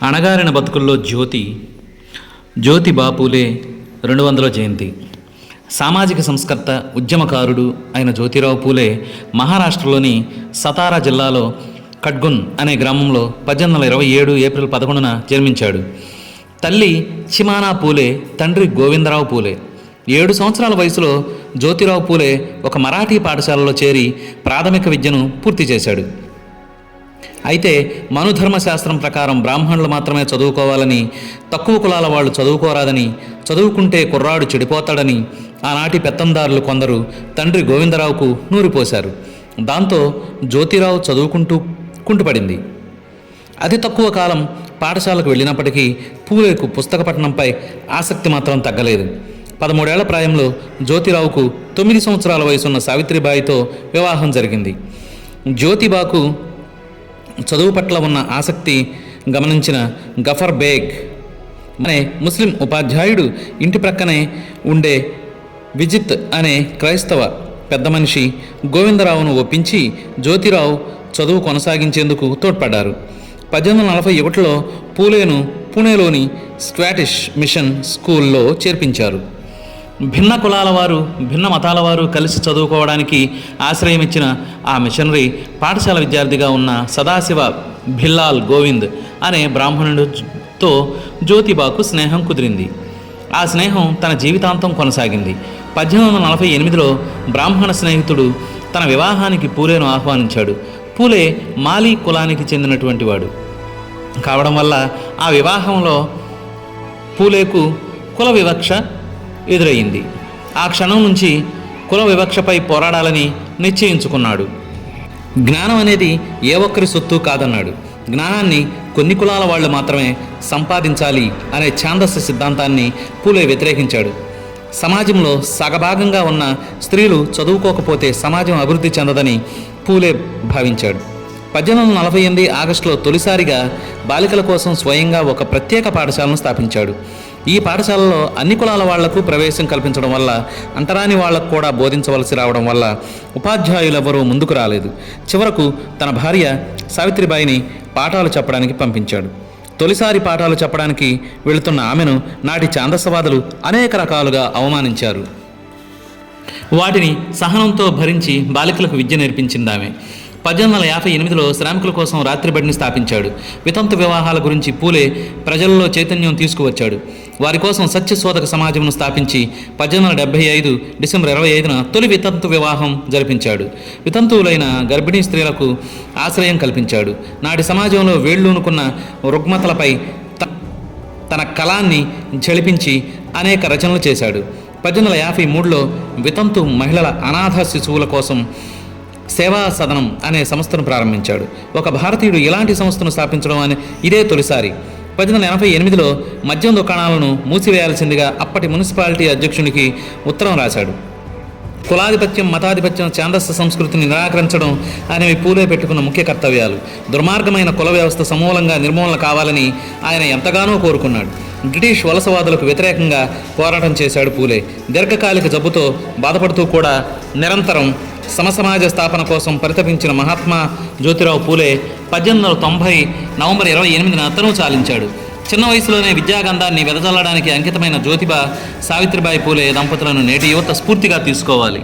అణగారిన బతుకుల్లో జ్యోతిబా పూలే 200వ జయంతి. సామాజిక సంస్కర్త, ఉద్యమకారుడు అయిన జ్యోతిరావు పూలే మహారాష్ట్రలోని సతారా జిల్లాలో ఖడ్గున్ అనే గ్రామంలో 1827 ఏప్రిల్ 11న జన్మించాడు. తల్లి చిమానా పూలే, తండ్రి గోవిందరావు పూలే. 7 సంవత్సరాల వయసులో జ్యోతిరావు పూలే ఒక మరాఠీ పాఠశాలలో చేరి ప్రాథమిక విద్యను పూర్తి చేశాడు. అయితే మనుధర్మశాస్త్రం ప్రకారం బ్రాహ్మణులు మాత్రమే చదువుకోవాలని, తక్కువ కులాల వాళ్ళు చదువుకోరాదని, చదువుకుంటే కుర్రాడు చెడిపోతాడని ఆనాటి పెత్తందారులు కొందరు తండ్రి గోవిందరావుకు నూరిపోశారు. దాంతో జ్యోతిరావు చదువుకుంటూ కుంటుపడింది. అతి తక్కువ కాలం పాఠశాలకు వెళ్ళినప్పటికీ పూలేకు పుస్తక పఠనంపై ఆసక్తి మాత్రం తగ్గలేదు. 13 ఏళ్ల ప్రాయంలో జ్యోతిరావుకు 9 సంవత్సరాల వయసున్న సావిత్రిబాయితో వివాహం జరిగింది. జ్యోతిబాకు చదువు పట్ల ఉన్న ఆసక్తి గమనించిన గఫర్ బేగ్ అనే ముస్లిం ఉపాధ్యాయుడు ఇంటి ప్రక్కనే ఉండే విజిత్ అనే క్రైస్తవ పెద్ద మనిషి గోవిందరావును ఒప్పించి జ్యోతిరావు చదువు కొనసాగించేందుకు తోడ్పడ్డారు. 1841లో పూలేను పుణేలోని స్క్వాటిష్ మిషన్ స్కూల్లో చేర్పించారు. భిన్న కులాల వారు, భిన్న మతాల వారు కలిసి చదువుకోవడానికి ఆశ్రయం ఇచ్చిన ఆ మిషనరీ పాఠశాల విద్యార్థిగా ఉన్న సదాశివ భిల్లాల్ గోవింద్ అనే బ్రాహ్మణుడితో జ్యోతిబాకు స్నేహం కుదిరింది. ఆ స్నేహం తన జీవితాంతం కొనసాగింది. 1848లో బ్రాహ్మణ స్నేహితుడు తన వివాహానికి పూలేను ఆహ్వానించాడు. పూలే మాలీ కులానికి చెందినటువంటి వాడు కావడం వల్ల ఆ వివాహంలో పూలేకు కుల వివక్ష ఎదురయ్యింది. ఆ క్షణం నుంచి కుల వివక్షపై పోరాడాలని నిశ్చయించుకున్నాడు. జ్ఞానం అనేది ఏ ఒక్కరి సొత్తు కాదన్నాడు. జ్ఞానాన్ని కొన్ని కులాల వాళ్ళు మాత్రమే సంపాదించాలి అనే ఛాందస్య సిద్ధాంతాన్ని పూలే వ్యతిరేకించాడు. సమాజంలో సగభాగంగా ఉన్న స్త్రీలు చదువుకోకపోతే సమాజం అభివృద్ధి చెందదని పూలే భావించాడు. 1848 ఆగస్టులో తొలిసారిగా బాలికల కోసం స్వయంగా ఒక ప్రత్యేక పాఠశాలను స్థాపించాడు. ఈ పాఠశాలలో అన్ని కులాల వాళ్లకు ప్రవేశం కల్పించడం వల్ల, అంటరాని వాళ్లకు కూడా బోధించవలసి రావడం వల్ల ఉపాధ్యాయులెవరూ ముందుకు రాలేదు. చివరకు తన భార్య సావిత్రిబాయిని పాఠాలు చెప్పడానికి పంపించాడు. తొలిసారి పాఠాలు చెప్పడానికి వెళుతున్న ఆమెను నాటి ఛాందసవాదులు అనేక రకాలుగా అవమానించారు. వాటిని సహనంతో భరించి బాలికలకు విద్య నేర్పించింది ఆమె. 1858లో శ్రామికుల కోసం రాత్రిబడిని స్థాపించాడు. వితంతు వివాహాల గురించి పూలే ప్రజల్లో చైతన్యం తీసుకువచ్చాడు. వారి కోసం సత్యశోధక సమాజంను స్థాపించి 1875 డిసెంబర్ 25న తొలి వితంతు వివాహం జరిపించాడు. వితంతువులైన గర్భిణీ స్త్రీలకు ఆశ్రయం కల్పించాడు. నాటి సమాజంలో వేళ్లూనుకున్న రుగ్మతలపై తన కళాన్ని ఝళిపించి అనేక రచనలు చేశాడు. 1853లో వితంతు మహిళల అనాథ శిశువుల కోసం సేవా సదనం అనే సంస్థను ప్రారంభించాడు. ఒక భారతీయుడు ఇలాంటి సంస్థను స్థాపించడం అని ఇదే తొలిసారి. 1888లో మద్యం దుకాణాలను మూసివేయాల్సిందిగా అప్పటి మున్సిపాలిటీ అధ్యక్షునికి ఉత్తరం రాశాడు. కులాధిపత్యం, మతాధిపత్యం, ఛాందస్య సంస్కృతిని నిరాకరించడం అనేవి పూలే పెట్టుకున్న ముఖ్య కర్తవ్యాలు. దుర్మార్గమైన కుల వ్యవస్థ సమూలంగా నిర్మూలన కావాలని ఆయన ఎంతగానో కోరుకున్నాడు. బ్రిటిష్ వలసవాదులకు వ్యతిరేకంగా పోరాటం చేశాడు పూలే. దీర్ఘకాలిక జబ్బుతో బాధపడుతూ కూడా నిరంతరం సమసమాజ స్థాపన కోసం పరితపించిన మహాత్మా జ్యోతిరావు పూలే 1890 నవంబర్ 28న తనువు చాలించాడు. చిన్న వయసులోనే విద్యాగంధాన్ని వెదజల్లడానికి అంకితమైన జ్యోతిబా, సావిత్రిబాయి పూలే దంపతులను నేటి యువత స్ఫూర్తిగా తీసుకోవాలి.